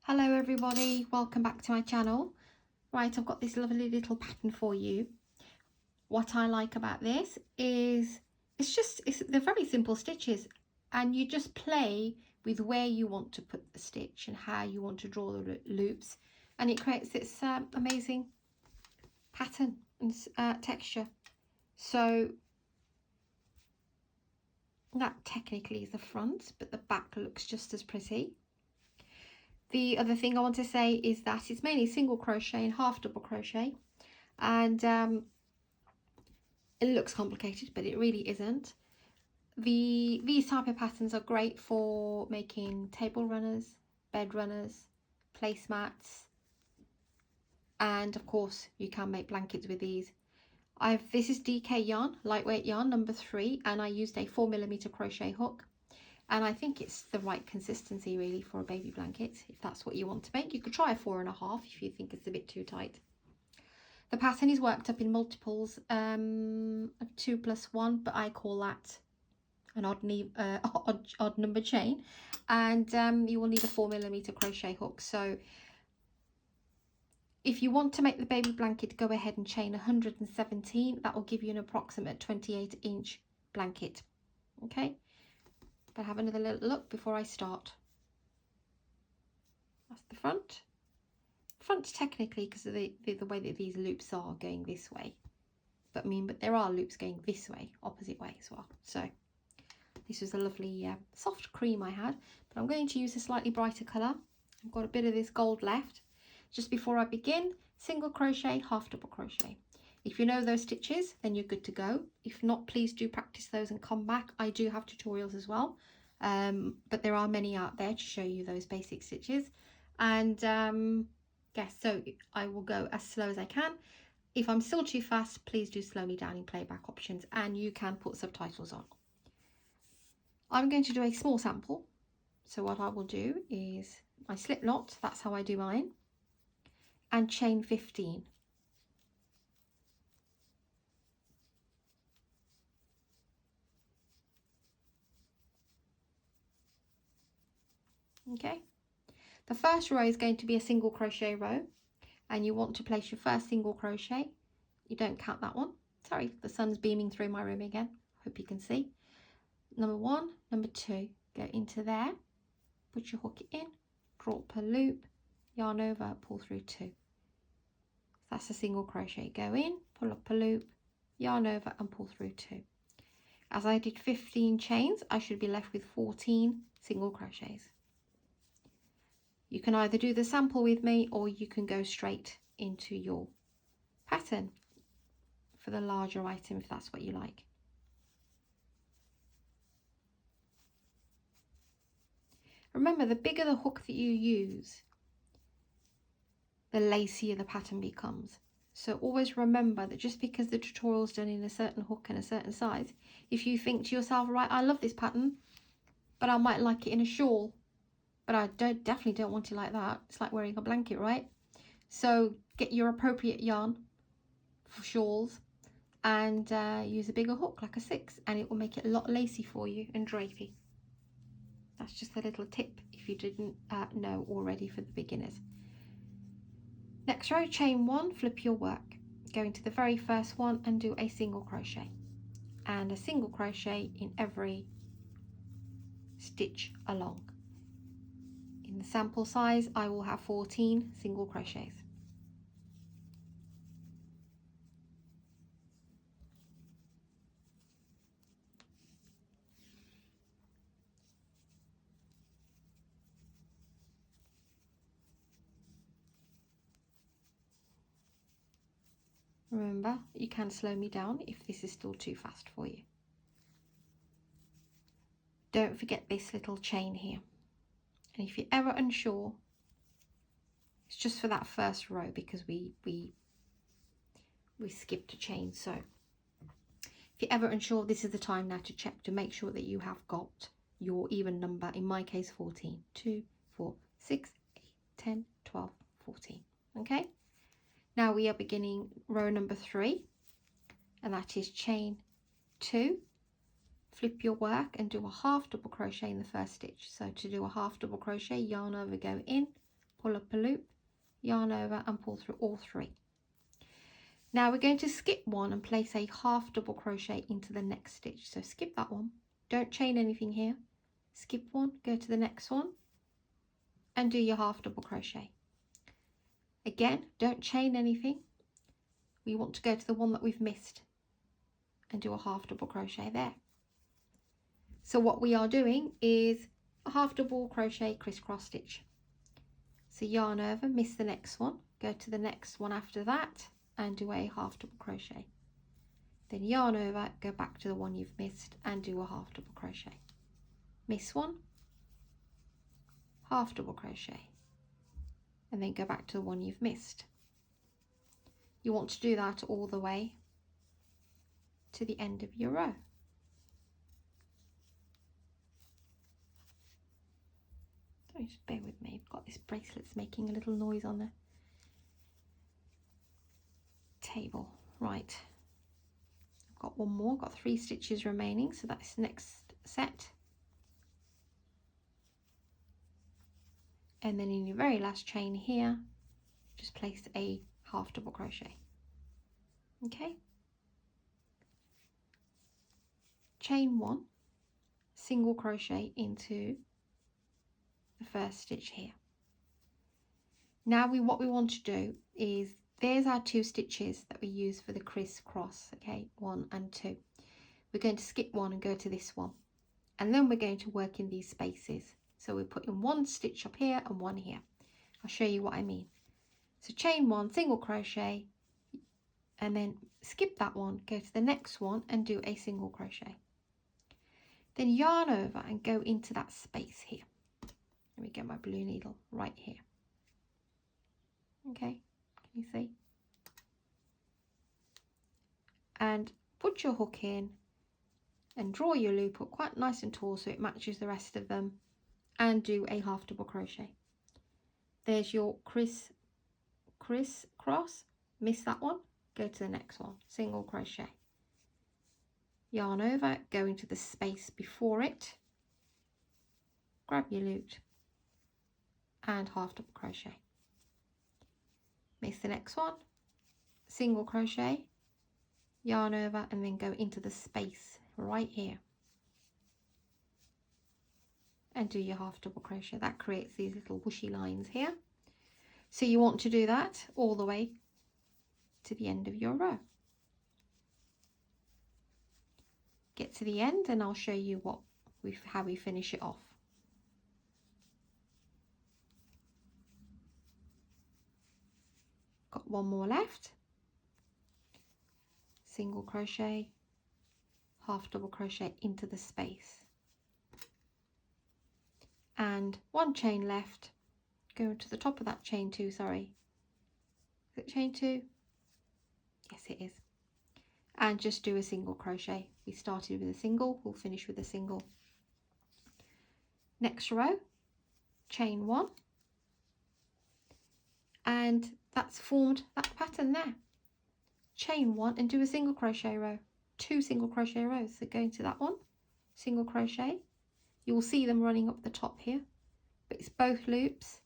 Hello everybody, welcome back to my channel. Right, I've got this lovely little pattern for you. What I like about this is they're very simple stitches, and you just play with where you want to put the stitch and how you want to draw the loops, and it creates this amazing pattern and texture. So that technically is the front, but the back looks just as pretty. The other thing I want to say is that it's mainly single crochet and half double crochet, and it looks complicated, but it really isn't. These type of patterns are great for making table runners, bed runners, placemats, and of course you can make blankets with these. This is DK yarn, lightweight yarn number 3, and I used a 4mm crochet hook. And I think it's the right consistency really for a baby blanket, if that's what you want to make. You could try a 4.5 if you think it's a bit too tight. The pattern is worked up in multiples of 2 plus 1, but I call that an odd number chain. And you will need a 4mm crochet hook. So if you want to make the baby blanket, go ahead and chain 117. That will give you an approximate 28-inch blanket. Okay. But have another little look before I start. That's the front. Front technically, because of the way that these loops are going this way. But there are loops going this way, opposite way as well. So this was a lovely soft cream I had. But I'm going to use a slightly brighter colour. I've got a bit of this gold left. Just before I begin, single crochet, half double crochet. If you know those stitches, then you're good to go. If not, please do practice those and come back. I do have tutorials as well, but there are many out there to show you those basic stitches. And yes, so I will go as slow as I can. If I'm still too fast, please do slow me down in playback options, and you can put subtitles on. I'm going to do a small sample. So what I will do is my slip knot, that's how I do mine, and chain 15. Okay, the first row is going to be a single crochet row, and you want to place your first single crochet. You don't count that one. Sorry, the sun's beaming through my room again. Hope you can see. Number 1, number 2, go into there, put your hook in, draw up a loop, yarn over, pull through 2. That's a single crochet. Go in, pull up a loop, yarn over and pull through 2. As I did 15 chains, I should be left with 14 single crochets. You can either do the sample with me, or you can go straight into your pattern for the larger item if that's what you like. Remember, the bigger the hook that you use, the lacier the pattern becomes. So always remember that just because the tutorial's done in a certain hook and a certain size, if you think to yourself, right, I love this pattern, but I might like it in a shawl, but I definitely don't want it like that. It's like wearing a blanket, right? So get your appropriate yarn for shawls and use a bigger hook, like a 6, and it will make it a lot lacy for you and drapey. That's just a little tip if you didn't know already for the beginners. Next row, chain 1, flip your work. Go into the very first one and do a single crochet. And a single crochet in every stitch along. In the sample size, I will have 14 single crochets. Remember, you can slow me down if this is still too fast for you. Don't forget this little chain here. And if you're ever unsure, it's just for that first row because we skipped a chain. So if you're ever unsure, this is the time now to check to make sure that you have got your even number. In my case, 14. 2, 4, 6, 8, 10, 12, 14. Okay. Now we are beginning row number 3, and that is chain 2. Flip your work and do a half double crochet in the first stitch. So to do a half double crochet, yarn over, go in, pull up a loop, yarn over and pull through all 3. Now we're going to skip one and place a half double crochet into the next stitch. So skip that one, don't chain anything here, skip one, go to the next one and do your half double crochet. Again, don't chain anything, we want to go to the one that we've missed and do a half double crochet there. So what we are doing is a half double crochet crisscross stitch. So yarn over, miss the next one, go to the next one after that and do a half double crochet. Then yarn over, go back to the one you've missed and do a half double crochet. Miss one, half double crochet, and then go back to the one you've missed. You want to do that all the way to the end of your row. So just bear with me, I've got this bracelet's making a little noise on the table. Right, I've got one more, got 3 stitches remaining, so that's next set. And then in your very last chain here, just place a half double crochet. Okay, chain 1, single crochet into the first stitch here. Now what we want to do is, there's our 2 stitches that we use for the crisscross, okay, 1 and 2. We're going to skip one and go to this one, and then we're going to work in these spaces. So we're putting 1 stitch up here and 1 here. I'll show you what I mean. So chain 1, single crochet, and then skip that one, go to the next one and do a single crochet. Then yarn over and go into that space here. Let me get my blue needle right here. Okay, can you see? And put your hook in and draw your loop up quite nice and tall so it matches the rest of them, and do a half double crochet. There's your crisscross. Miss that one, go to the next one, single crochet, yarn over, go into the space before it, grab your loop and half double crochet. Miss the next one, single crochet, yarn over and then go into the space right here and do your half double crochet. That creates these little whooshy lines here. So you want to do that all the way to the end of your row. Get to the end and I'll show you how we finish it off. Got one more left. Single crochet, half double crochet into the space, and 1 chain left. Go to the top of that chain 2, sorry. Is it chain 2? Yes, it is. And just do a single crochet. We started with a single, we'll finish with a single. Next row, chain 1, and that's formed that pattern there. Chain 1 and do a single crochet row, 2 single crochet rows. So go into that one, single crochet. You will see them running up the top here, but it's both loops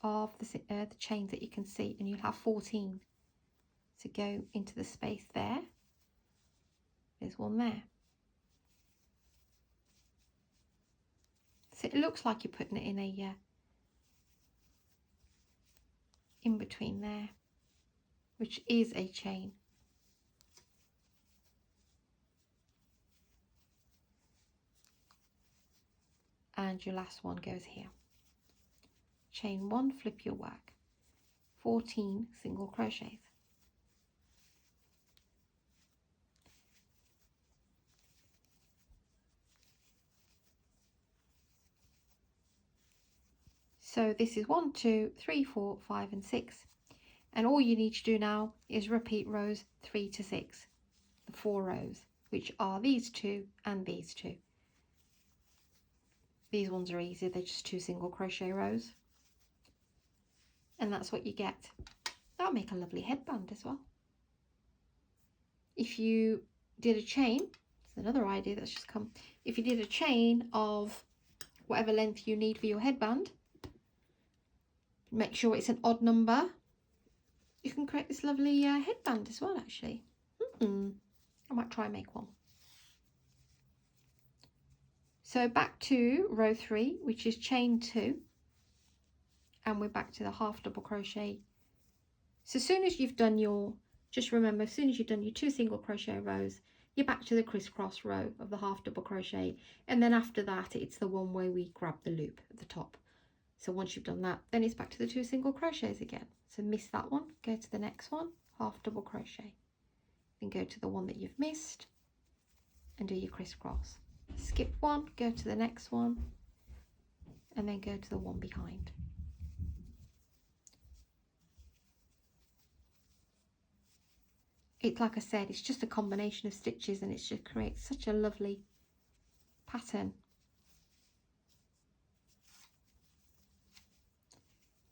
of the chains that you can see, and you'll have 14. So go into the space there. There's one there. So it looks like you're putting it in a in between there, which is a chain. And your last one goes here. Chain 1, flip your work, 14 single crochets. So this is 1, 2, 3, 4, 5 and 6, and all you need to do now is repeat rows 3 to 6, the 4 rows, which are these 2 and these 2. These ones are easy, they're just 2 single crochet rows, and that's what you get. That'll make a lovely headband as well. If you did a chain, it's another idea that's just come, if you did a chain of whatever length you need for your headband. Make sure it's an odd number. You can create this lovely headband as well, actually. I might try and make one. So back to row 3, which is chain 2, and we're back to the half double crochet. So as soon as you've done your, just remember, as soon as you've done your 2 single crochet rows, you're back to the crisscross row of the half double crochet, and then after that it's the one where we grab the loop at the top. So once you've done that, then it's back to the 2 single crochets again. So miss that one, go to the next one, half double crochet, then go to the one that you've missed and do your crisscross. Skip one, go to the next one, and then go to the one behind. It's like I said, it's just a combination of stitches, and it just creates such a lovely pattern.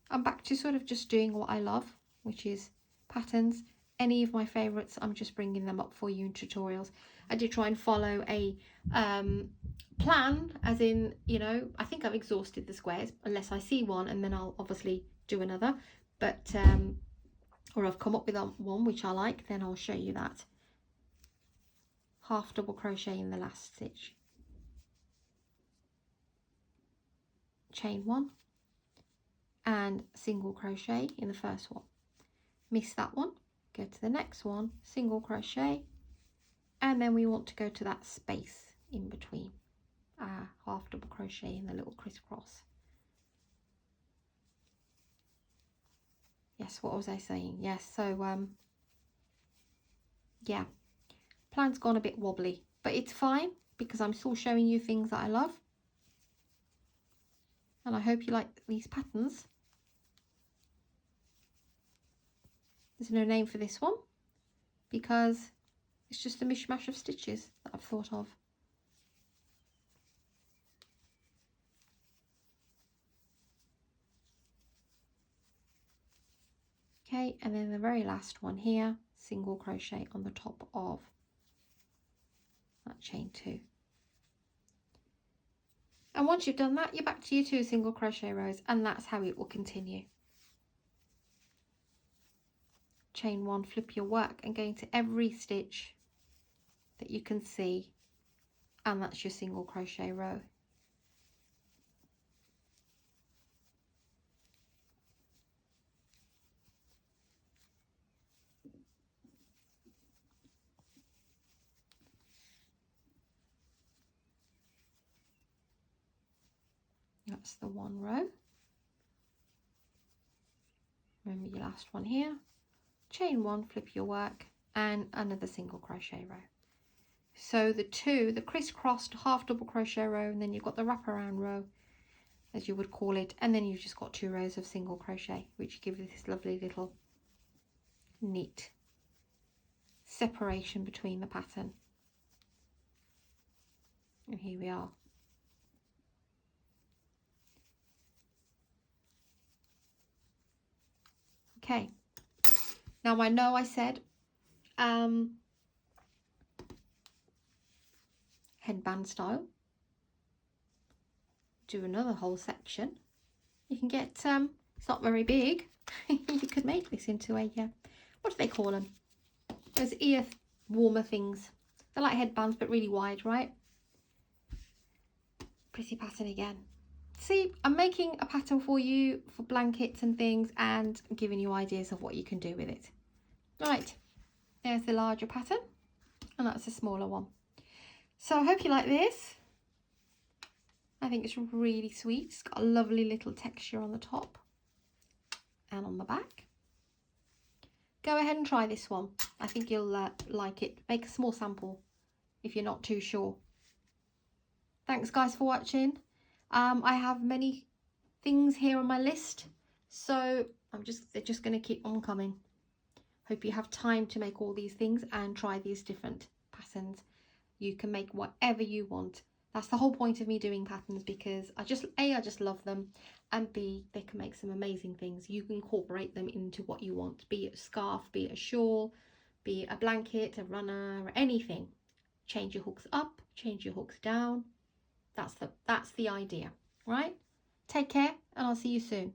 I'm back to sort of just doing what I love, which is patterns. Any of my favourites, I'm just bringing them up for you in tutorials. I did try and follow a plan, as in, you know, I think I've exhausted the squares unless I see one, and then I'll obviously do another. But or I've come up with one which I like, then I'll show you that. Half double crochet in the last stitch, chain 1, and single crochet in the first one. Miss that one, go to the next one, single crochet, and then we want to go to that space in between, half double crochet in the little crisscross. Yes, what was I saying? Yes, so yeah, plan's gone a bit wobbly, but it's fine because I'm still showing you things that I love, and I hope you like these patterns. There's no name for this one because it's just a mishmash of stitches that I've thought of. Okay, and then the very last one here, single crochet on the top of that chain 2. And once you've done that, you're back to your 2 single crochet rows, and that's how it will continue. Chain 1, flip your work and go into every stitch that you can see, and that's your single crochet row. That's the one row. Remember your last one here. Chain 1, flip your work, and another single crochet row. So the 2, the crisscrossed half double crochet row, and then you've got the wraparound row, as you would call it, and then you've just got 2 rows of single crochet, which gives this lovely little neat separation between the pattern. And here we are. Okay, now I know I said headband style, do another whole section. You can get, it's not very big, you could make this into a, what do they call them? Those ear warmer things. They're like headbands but really wide, right? Pretty pattern again. See, I'm making a pattern for you for blankets and things, and giving you ideas of what you can do with it. Right, there's the larger pattern, and that's the smaller one. So I hope you like this. I think it's really sweet. It's got a lovely little texture on the top and on the back. Go ahead and try this one. I think you'll like it. Make a small sample if you're not too sure. Thanks guys for watching. I have many things here on my list, so they're just going to keep on coming. Hope you have time to make all these things and try these different patterns. You can make whatever you want. That's the whole point of me doing patterns, because I just love them, and B, they can make some amazing things. You can incorporate them into what you want, be it a scarf, be it a shawl, be it a blanket, a runner, or anything. Change your hooks up, change your hooks down. That's the idea. right? Take care, and I'll see you soon.